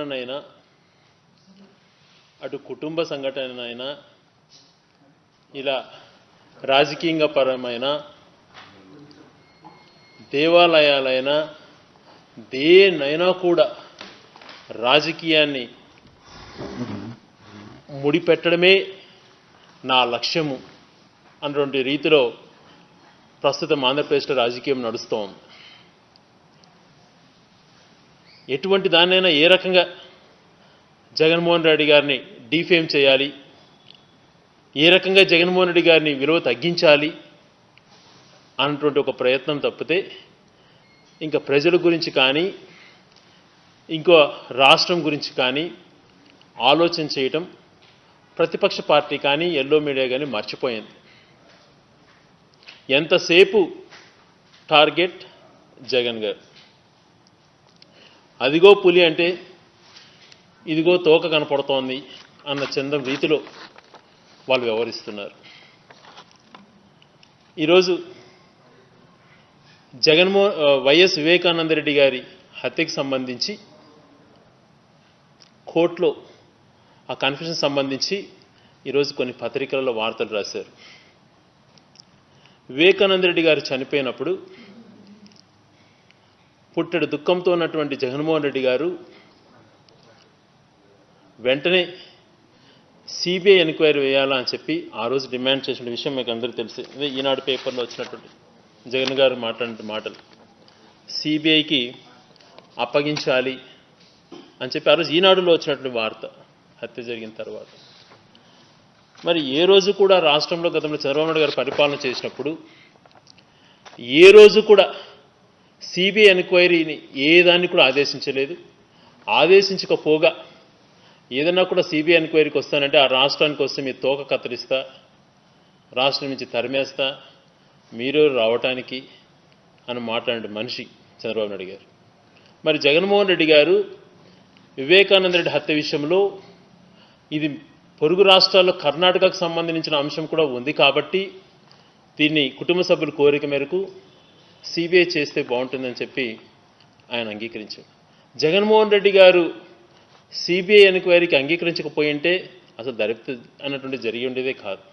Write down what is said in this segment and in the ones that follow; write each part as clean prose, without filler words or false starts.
సంఘటననైనా అటు కుటుంబ సంఘటననైనా ఇలా రాజకీయంగా పరమైన దేవాలయాలైనా దేనైనా కూడా రాజకీయాన్ని ముడిపెట్టడమే నా లక్ష్యము అన్నటువంటి రీతిలో ప్రస్తుతం ఆంధ్రప్రదేశ్లో రాజకీయం నడుస్తోంది. ఎటువంటి దాన్నైనా ఏ రకంగా జగన్మోహన్ రెడ్డి గారిని డీఫేమ్ చేయాలి, ఏ రకంగా జగన్మోహన్ రెడ్డి గారిని విలువ తగ్గించాలి అన్నటువంటి ఒక ప్రయత్నం తప్పితే ఇంకా ప్రజల గురించి కానీ ఇంకో రాష్ట్రం గురించి కానీ ఆలోచన చేయటం ప్రతిపక్ష పార్టీ కానీ ఎల్లో మీడియా కానీ మర్చిపోయింది. ఎంతసేపు టార్గెట్ జగన్ గారు, అదిగో పులి అంటే ఇదిగో తోక కనపడుతోంది అన్న చందం రీతిలో వాళ్ళు వ్యవహరిస్తున్నారు. ఈరోజు వైఎస్ వివేకానందరెడ్డి గారి హత్యకు సంబంధించి కోర్టులో ఆ కన్ఫ్యూషన్ సంబంధించి ఈరోజు కొన్ని పత్రికలలో వార్తలు రాశారు. వివేకానందరెడ్డి గారు చనిపోయినప్పుడు పుట్టెడు దుఃఖంతో ఉన్నటువంటి జగన్మోహన్ రెడ్డి గారు వెంటనే సిబిఐ ఎంక్వైరీ వేయాలా అని చెప్పి ఆ రోజు డిమాండ్ చేసిన విషయం మీకు అందరికీ తెలిసి, అదే ఈనాడు పేపర్లో వచ్చినటువంటి జగన్ గారు మాట్లాడిన మాటలు, సిబిఐకి అప్పగించాలి అని చెప్పి ఆ రోజు ఈనాడులో వచ్చినటువంటి వార్త హత్య జరిగిన తర్వాత. మరి ఏ రోజు కూడా రాష్ట్రంలో గతంలో చంద్రబాబు నాయుడు గారు పరిపాలన చేసినప్పుడు ఏ రోజు కూడా సిబిఐ ఎంక్వైరీని ఏ దాన్ని కూడా ఆదేశించలేదు. ఆదేశించకపోగా ఏదన్నా కూడా సిబిఐ ఎంక్వైరీకి వస్తానంటే ఆ రాష్ట్రానికి వస్తే మీ తోక కత్తిరిస్తా, రాష్ట్రం నుంచి తరిమేస్తా, మీరు రావటానికి అని మాట్లాడే మనిషి చంద్రబాబు నాయుడు గారు. మరి జగన్మోహన్ రెడ్డి గారు వివేకానంద రెడ్డి హత్య విషయంలో ఇది పొరుగు రాష్ట్రాల్లో కర్ణాటకకు సంబంధించిన అంశం కూడా ఉంది కాబట్టి దీన్ని కుటుంబ సభ్యుల కోరిక మేరకు సిబిఐ చేస్తే బాగుంటుందని చెప్పి ఆయన అంగీకరించారు. జగన్మోహన్ రెడ్డి గారు సిబిఐ ఎంక్వైరీకి అంగీకరించకపోయింటే అసలు దరిద్ర అన్నటువంటి జరిగి ఉండేదే కాదు.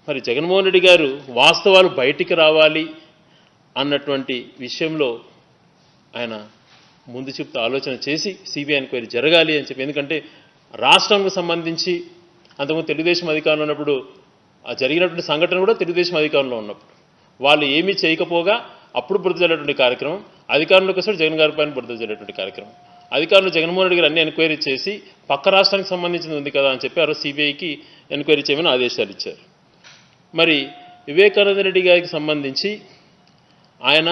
మరి జగన్మోహన్ రెడ్డి గారు వాస్తవాలు బయటికి రావాలి అన్నటువంటి విషయంలో ఆయన ముందు చెప్తూ ఆలోచన చేసి సిబిఐ ఎంక్వైరీ జరగాలి అని చెప్పి, ఎందుకంటే రాష్ట్రానికి సంబంధించి అంతకుముందు తెలుగుదేశం అధికారంలో ఉన్నప్పుడు ఆ జరిగినటువంటి సంఘటన కూడా తెలుగుదేశం అధికారంలో ఉన్నప్పుడు వాళ్ళు ఏమీ చేయకపోగా అప్పుడు బురద జల్లేటువంటి కార్యక్రమం, అధికారంలోకి వస్తే జగన్ గారి పైన బురద జల్లేటువంటి కార్యక్రమం. అధికారులు జగన్మోహన్ రెడ్డి గారు అన్ని ఎంక్వైరీ చేసి పక్క రాష్ట్రానికి సంబంధించింది ఉంది కదా అని చెప్పి ఆ సిబిఐకి ఎంక్వైరీ చేయమని ఆదేశాలు ఇచ్చారు. మరి వివేకానంద రెడ్డి గారికి సంబంధించి ఆయన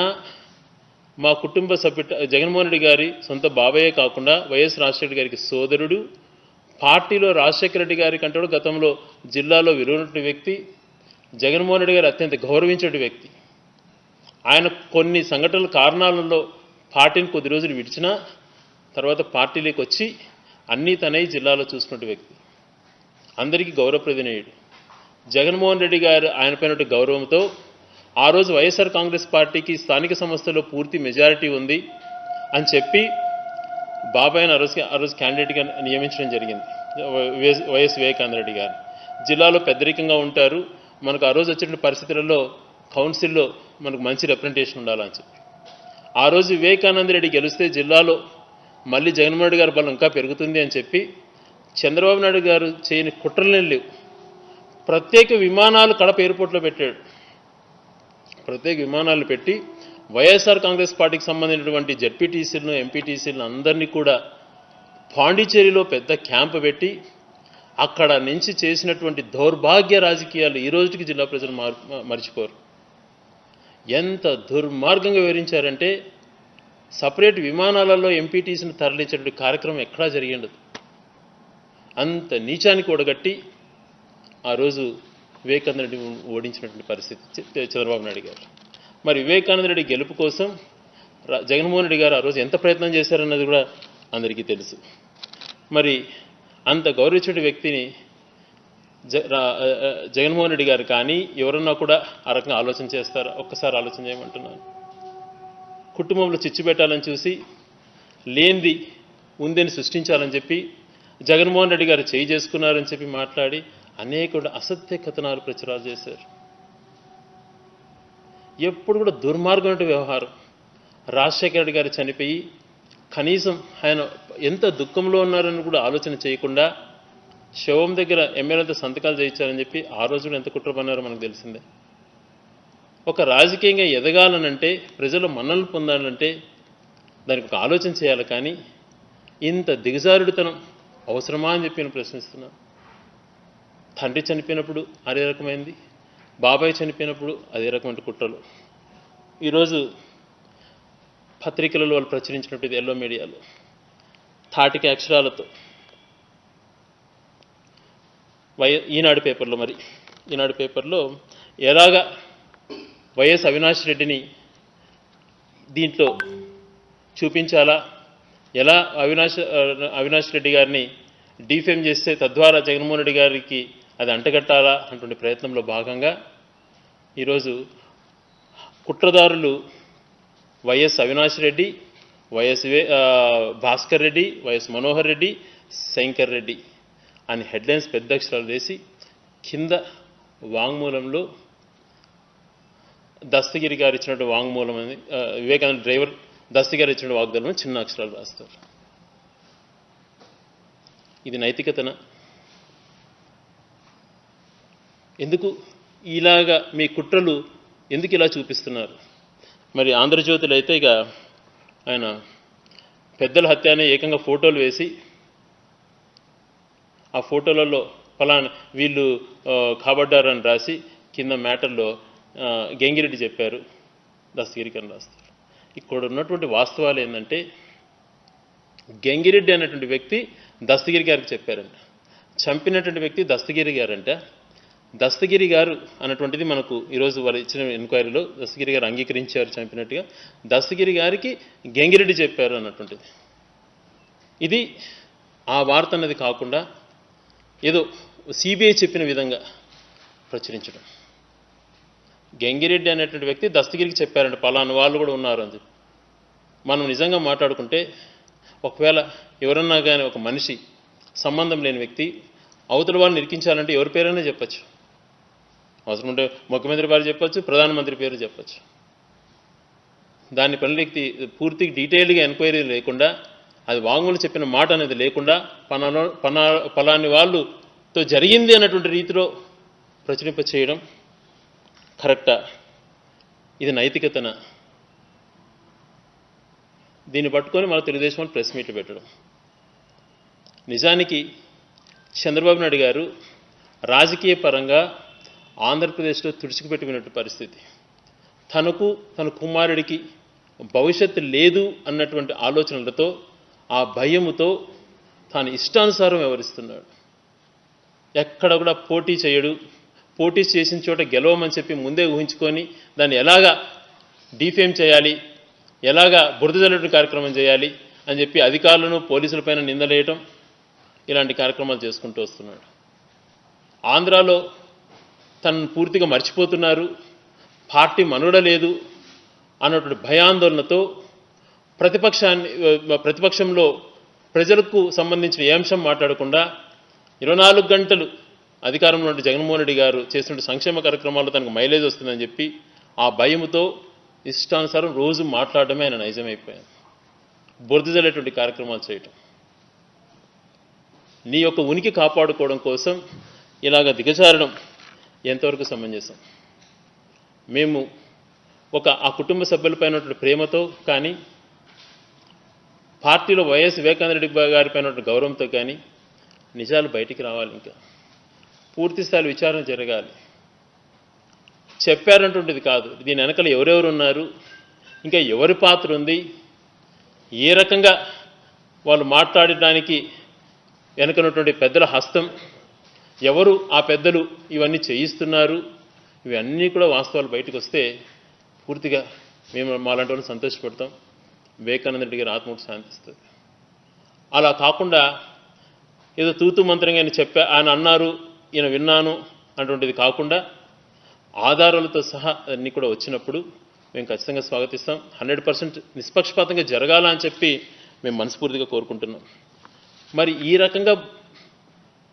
మా కుటుంబ సభ్యుడు జగన్మోహన్ రెడ్డి గారి సొంత బాబాయే కాకుండా వైఎస్ రాజశేఖర గారికి సోదరుడు, పార్టీలో రాజశేఖర రెడ్డి గారి కంటే గతంలో జిల్లాలో విలువైన వ్యక్తి, జగన్మోహన్ రెడ్డి గారు అత్యంత గౌరవించే వ్యక్తి. ఆయన కొన్ని సంఘటనల కారణాలలో పార్టీని కొద్ది రోజులు విడిచినా తర్వాత పార్టీలోకి వచ్చి అన్నీ తనై జిల్లాలో చూసుకున్న వ్యక్తి, అందరికీ గౌరవప్రదనేయుడు. జగన్మోహన్ రెడ్డి గారు ఆయన పైన గౌరవంతో ఆ రోజు వైఎస్ఆర్ కాంగ్రెస్ పార్టీకి స్థానిక సంస్థల్లో పూర్తి మెజారిటీ ఉంది అని చెప్పి బాబాయ్ని ఆ రోజు క్యాండిడేట్గా నియమించడం జరిగింది. వైఎస్ వివేకానంద రెడ్డి గారు జిల్లాలో పెద్దరికంగా ఉంటారు, మనకు ఆ రోజు వచ్చిన పరిస్థితులలో కౌన్సిల్లో మనకు మంచి రిప్రజెంటేషన్ ఉండాలని చెప్పి ఆ రోజు వివేకానంద రెడ్డి గెలిస్తే జిల్లాలో మళ్ళీ జగన్మోహన్ రెడ్డి గారి బలం ఇంకా పెరుగుతుంది అని చెప్పి చంద్రబాబు నాయుడు గారు చేయని కుట్రలే లేవు. ప్రత్యేక విమానాలు కడప ఎయిర్పోర్ట్లో పెట్టాడు. ప్రత్యేక విమానాలు పెట్టి వైఎస్ఆర్ కాంగ్రెస్ పార్టీకి సంబంధించినటువంటి జెడ్పీటీసీలను ఎంపీటీసీలను అందరినీ కూడా పాండిచేరిలో పెద్ద క్యాంపు పెట్టి అక్కడ నుంచి చేసినటువంటి దౌర్భాగ్య రాజకీయాలు ఈ రోజుకి జిల్లా ప్రజలు మర్చిపోరు. ఎంత దుర్మార్గంగా వివరించారంటే సపరేట్ విమానాలలో ఎంపీటీసీని తరలించేటువంటి కార్యక్రమం ఎక్కడా జరిగి ఉండదు. అంత నీచానికి ఒడగట్టి ఆ రోజు వివేకానంద రెడ్డి ఓడించినటువంటి పరిస్థితి చంద్రబాబు నాయుడు గారు. మరి వివేకానంద రెడ్డి గెలుపు కోసం జగన్మోహన్ రెడ్డి గారు ఆ రోజు ఎంత ప్రయత్నం చేశారన్నది కూడా అందరికీ తెలుసు. మరి అంత గౌరవించిన వ్యక్తిని జగన్మోహన్ రెడ్డి గారు కానీ ఎవరన్నా కూడా ఆ రకంగా ఆలోచన చేస్తారా? ఒక్కసారి ఆలోచన చేయమంటున్నాను. కుటుంబంలో చిచ్చు పెట్టాలని చూసి లేనిది ఉందని సృష్టించాలని చెప్పి జగన్మోహన్ రెడ్డి గారు చేయి చేసుకున్నారని చెప్పి మాట్లాడి అనేక అసత్య కథనాలు ప్రచారాలు చేశారు. ఎప్పుడు కూడా దుర్మార్గమైన వ్యవహారం. రాజశేఖర రెడ్డి గారు చనిపోయి కనీసం ఆయన ఎంత దుఃఖంలో ఉన్నారని కూడా ఆలోచన చేయకుండా శవం దగ్గర ఎమ్మెల్యేలతో సంతకాలు చేయించారని చెప్పి ఆ రోజు కూడా ఎంత కుట్ర పన్నారో మనకు తెలిసిందే. ఒక రాజకీయంగా ఎదగాలనంటే, ప్రజలు మన్ననలు పొందాలంటే దానికి ఒక ఆలోచన చేయాలి. కానీ ఇంత దిగజారుడితనం అవసరమా అని చెప్పి నేను ప్రశ్నిస్తున్నాను. తండ్రి చనిపోయినప్పుడు అదే రకమైంది, బాబాయ్ చనిపోయినప్పుడు అదే రకమైన కుట్రలు. ఈరోజు పత్రికలలో వాళ్ళు ప్రచురించినట్టు ఎల్లో మీడియాలో తాటిక అక్షరాలతో ఈనాడు పేపర్లో ఎలాగా వైఎస్ అవినాష్ రెడ్డిని దీంట్లో చూపించాలా, ఎలా అవినాష్ రెడ్డి గారిని డిఫేమ్ చేస్తే తద్వారా జగన్మోహన్ రెడ్డి గారికి అది అంటగట్టాలా అటువంటి ప్రయత్నంలో భాగంగా ఈరోజు కుట్రదారులు వైఎస్ అవినాష్ రెడ్డి, వైఎస్ భాస్కర్ రెడ్డి, వైఎస్ మనోహర్ రెడ్డి, శంకర్ రెడ్డి అని హెడ్లైన్స్ పెద్ద అక్షరాలు వేసి కింద వాంగ్మూలంలో దస్తగిరి గారు ఇచ్చినట్టు వాంగ్మూలం అని వివేకానంద డ్రైవర్ దస్తగిరి ఇచ్చిన వాగ్దానం చిన్న అక్షరాలు రాస్తారు. ఇది నైతికతన? ఎందుకు ఇలాగా మీ కుట్రలు ఎందుకు ఇలా చూపిస్తున్నారు? మరి ఆంధ్రజ్యోతిలో అయితే ఇక ఆయన పెద్దల హత్య అనే ఏకంగా ఫోటోలు వేసి ఆ ఫోటోలలో ఫలానా వీళ్ళు కాబడ్డారని రాసి కింద మ్యాటర్లో గంగిరెడ్డి చెప్పారు, దస్తగిరికి అని రాస్తారు. ఇక్కడ ఉన్నటువంటి వాస్తవాలు ఏంటంటే గంగిరెడ్డి అనేటువంటి వ్యక్తి దస్తగిరి గారికి చెప్పారంట, చంపినటువంటి వ్యక్తి దస్తగిరి గారంట. దస్తగిరి గారు అన్నటువంటిది మనకు ఈరోజు వాళ్ళు ఇచ్చిన ఎంక్వైరీలో దస్తగిరి గారు అంగీకరించారు చంపినట్టుగా. దస్తగిరి గారికి గంగిరెడ్డి చెప్పారు అన్నటువంటిది. ఇది ఆ వార్త అన్నది కాకుండా ఏదో సిబిఐ చెప్పిన విధంగా ప్రచురించడం. గంగిరెడ్డి అనేటువంటి వ్యక్తి దస్తగిరికి చెప్పారంటే పలానా వాళ్ళు కూడా ఉన్నారు అని చెప్పి. మనం నిజంగా మాట్లాడుకుంటే ఒకవేళ ఎవరన్నా కానీ ఒక మనిషి సంబంధం లేని వ్యక్తి అవతల వాళ్ళని ఇరికించాలంటే ఎవరి పేరైనా చెప్పచ్చు. అవసరం ఉంటే ముఖ్యమంత్రి పేరు చెప్పచ్చు, ప్రధానమంత్రి పేరు చెప్పచ్చు. దాని పనులకి పూర్తి డీటెయిల్డ్గా ఎంక్వైరీ లేకుండా, అది వాంగ్మూలం చెప్పిన మాట అనేది లేకుండా పలాని వాళ్ళతో జరిగింది అన్నటువంటి రీతిలో ప్రచురింప చేయడం కరెక్టా? ఇది నైతికతన? దీన్ని పట్టుకొని మన తెలుగుదేశం ప్రెస్ మీట్లు పెట్టడం. నిజానికి చంద్రబాబు నాయుడు గారు రాజకీయ పరంగా ఆంధ్రప్రదేశ్లో తుడిచిపెట్టుకున్నట్టు పరిస్థితి. తనకు తన కుమారుడికి భవిష్యత్తు లేదు అన్నటువంటి ఆలోచనలతో, ఆ భయముతో తాను ఇష్టానుసారం వ్యవహరిస్తున్నాడు. ఎక్కడ కూడా పోటీ చేయడు. పోటీ చేసిన చోట గెలవమని చెప్పి ముందే ఊహించుకొని దాన్ని ఎలాగా డిఫేమ్ చేయాలి, ఎలాగా బురద కార్యక్రమం చేయాలి అని చెప్పి అధికారులను పోలీసులపైన నిందలేయటం, ఇలాంటి కార్యక్రమాలు చేసుకుంటూ వస్తున్నాడు. ఆంధ్రాలో తనను పూర్తిగా మర్చిపోతున్నారు, పార్టీ మనుగడ లేదు అన్నటువంటి భయాందోళనతో ప్రతిపక్షంలో ప్రజలకు సంబంధించిన ఏ అంశం మాట్లాడకుండా 24 గంటలు అధికారంలో ఉండే జగన్మోహన్ రెడ్డి గారు చేసిన సంక్షేమ కార్యక్రమాల్లో తనకు మైలేజ్ వస్తుందని చెప్పి ఆ భయముతో ఇష్టానుసారం రోజు మాట్లాడడమే ఆయన నైజమైపోయాను. బురదజల్లేటువంటి కార్యక్రమాలు చేయటం. నీ యొక్క ఉనికి కాపాడుకోవడం కోసం ఇలాగ దిగజారడం ఎంతవరకు సమంజసం? మేము ఆ కుటుంబ సభ్యులపైన ప్రేమతో కానీ, పార్టీలో వైఎస్ వివేకానంద రెడ్డి గారిపైన గౌరవంతో కానీ నిజాలు బయటికి రావాలి. ఇంకా పూర్తి స్థాయి విచారణ జరగాలి. చెప్పారంటుండేది కాదు, దీని వెనకాల ఎవరెవరు ఉన్నారు, ఇంకా ఎవరి పాత్ర ఉంది, ఏ రకంగా వాళ్ళు మాట్లాడడానికి వెనకనటువంటి పెద్దల హస్తం, ఎవరు ఆ పెద్దలు ఇవన్నీ చేయిస్తున్నారు, ఇవన్నీ కూడా వాస్తవాలు బయటకు వస్తే పూర్తిగా మేము మాలాంటి వాళ్ళు సంతోషపడతాం. వివేకానంద రెడ్డి గారి ఆత్మకు శాంతిస్తుంది. అలా కాకుండా ఏదో తూతు మంత్రంగా ఆయన అన్నారు, ఈయన విన్నాను అటువంటిది కాకుండా ఆధారాలతో సహా అన్నీ కూడా వచ్చినప్పుడు మేము ఖచ్చితంగా స్వాగతిస్తాం. 100% నిష్పక్షపాతంగా జరగాల అని చెప్పి మేము మనస్ఫూర్తిగా కోరుకుంటున్నాం. మరి ఈ రకంగా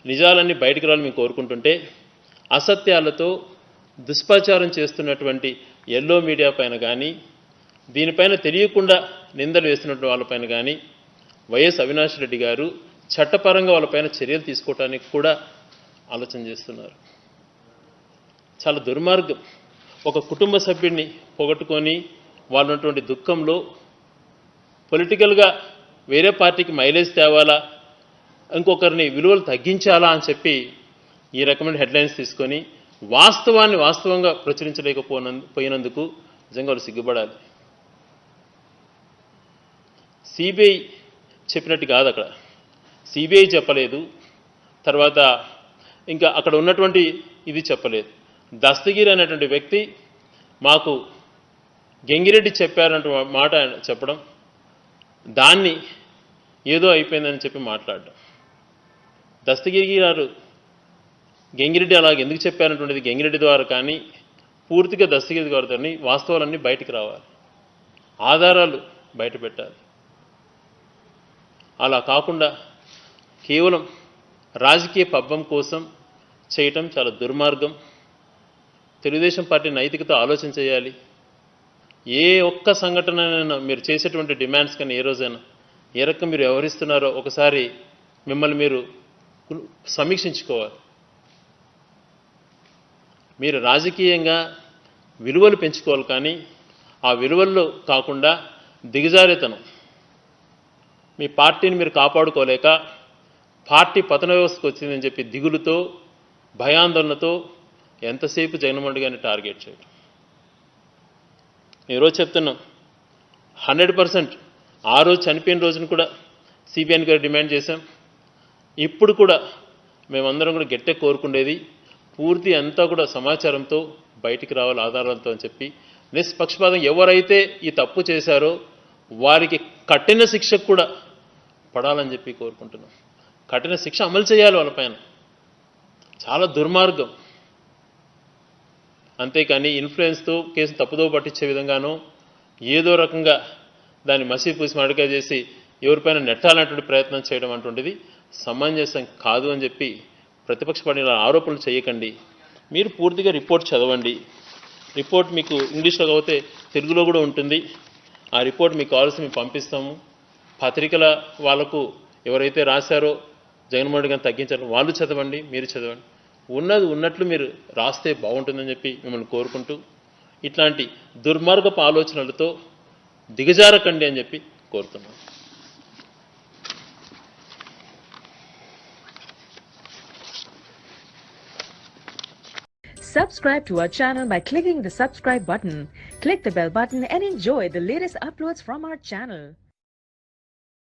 నిజాలన్నీ బయటకు రావాలని మేము కోరుకుంటుంటే అసత్యాలతో దుష్ప్రచారం చేస్తున్నటువంటి ఎల్లో మీడియా పైన కానీ దీనిపైన తెలియకుండా నిందలు వేస్తున్నటువంటి వాళ్ళపైన కానీ వైఎస్ అవినాష్ రెడ్డి గారు చట్టపరంగా వాళ్ళపైన చర్యలు తీసుకోవడానికి కూడా ఆలోచన చేస్తున్నారు. చాలా దుర్మార్గం. ఒక కుటుంబ సభ్యుడిని పొగట్టుకొని వాళ్ళు ఉన్నటువంటి దుఃఖంలో పొలిటికల్గా వేరే పార్టీకి మైలేజ్ తేవాలా, ఇంకొకరిని విలువలు తగ్గించాలా అని చెప్పి ఈ రకమైన హెడ్లైన్స్ తీసుకొని వాస్తవాన్ని వాస్తవంగా ప్రచురించలేకపోయినందుకు నిజంగా వాళ్ళు సిగ్గుపడాలి. సిబిఐ చెప్పినట్టు కాదు, అక్కడ సిబిఐ చెప్పలేదు, తర్వాత ఇంకా అక్కడ ఉన్నటువంటి ఇది చెప్పలేదు. దస్తగిరి అనేటువంటి వ్యక్తి మాకు గంగిరెడ్డి చెప్పారంట మాట చెప్పడం, దాన్ని ఏదో అయిపోయిందని చెప్పి మాట్లాడడం. దస్తగిరి గారు గంగిరెడ్డి అలాగే ఎందుకు చెప్పారన్నటువంటిది గంగిరెడ్డి ద్వారా కానీ పూర్తిగా దస్తగిరి గారితోని వాస్తవాలన్నీ బయటికి రావాలి, ఆధారాలు బయట పెట్టాలి. అలా కాకుండా కేవలం రాజకీయ పబ్బం కోసం చేయటం చాలా దుర్మార్గం. తెలుగుదేశం పార్టీ నైతికత ఆలోచన చేయాలి. ఏ ఒక్క సంఘటనైనా మీరు చేసేటువంటి డిమాండ్స్ కానీ ఏ రోజైనా ఏ రకం మీరు వ్యవహరిస్తున్నారో ఒకసారి మిమ్మల్ని మీరు సమీక్షించుకోవాలి. మీరు రాజకీయంగా విలువలు పెంచుకోవాలి, కానీ ఆ విలువల్లో కాకుండా దిగజారేతనం, మీ పార్టీని మీరు కాపాడుకోలేక పార్టీ పతన వ్యవస్థకు వచ్చిందని చెప్పి దిగులుతో భయాందోళనతో ఎంతసేపు జగన్మోహన్ రెడ్డి గారిని టార్గెట్ చేయడం. ఈరోజు చెప్తున్నాం 100% ఆ రోజు చనిపోయిన రోజున కూడా సిబిఐ గారు డిమాండ్ చేశాం. ఇప్పుడు కూడా మేమందరం కూడా గట్టిగా కోరుకునేది పూర్తి అంతా కూడా సమాచారంతో బయటికి రావాలి, ఆధారాలతో అని చెప్పి నిష్పక్షపాతం ఎవరైతే ఈ తప్పు చేశారో వారికి కఠిన శిక్ష కూడా పడాలని చెప్పి కోరుకుంటున్నాం. కఠిన శిక్ష అమలు చేయాలి వాళ్ళపైన. చాలా దుర్మార్గం. అంతేకాని ఇన్ఫ్లుయెన్స్తో కేసును తప్పుదో పట్టించే విధంగానో ఏదో రకంగా దాన్ని మసీ పూసి మడక చేసి ఎవరిపైన నెట్టాలన్నటువంటి ప్రయత్నం చేయడం అటువంటిది సమంజసం కాదు అని చెప్పి ప్రతిపక్ష పార్టీల ఆరోపణలు చేయకండి. మీరు పూర్తిగా రిపోర్ట్ చదవండి. రిపోర్ట్ మీకు ఇంగ్లీష్లో కాకపోతే తెలుగులో కూడా ఉంటుంది. ఆ రిపోర్ట్ మీకు కావాల్సి మేము పంపిస్తాము. పత్రికల వాళ్ళకు ఎవరైతే రాశారో జగన్మోహన్ రెడ్డి గారిని తగ్గించారో వాళ్ళు చదవండి, మీరు చదవండి. ఉన్నది ఉన్నట్లు మీరు రాస్తే బాగుంటుందని చెప్పి మిమ్మల్ని కోరుకుంటూ ఇట్లాంటి దుర్మార్గపు ఆలోచనలతో దిగజారకండి అని చెప్పి కోరుతున్నాను. Subscribe to our channel by clicking the subscribe button. Click the bell button and enjoy the latest uploads from our channel.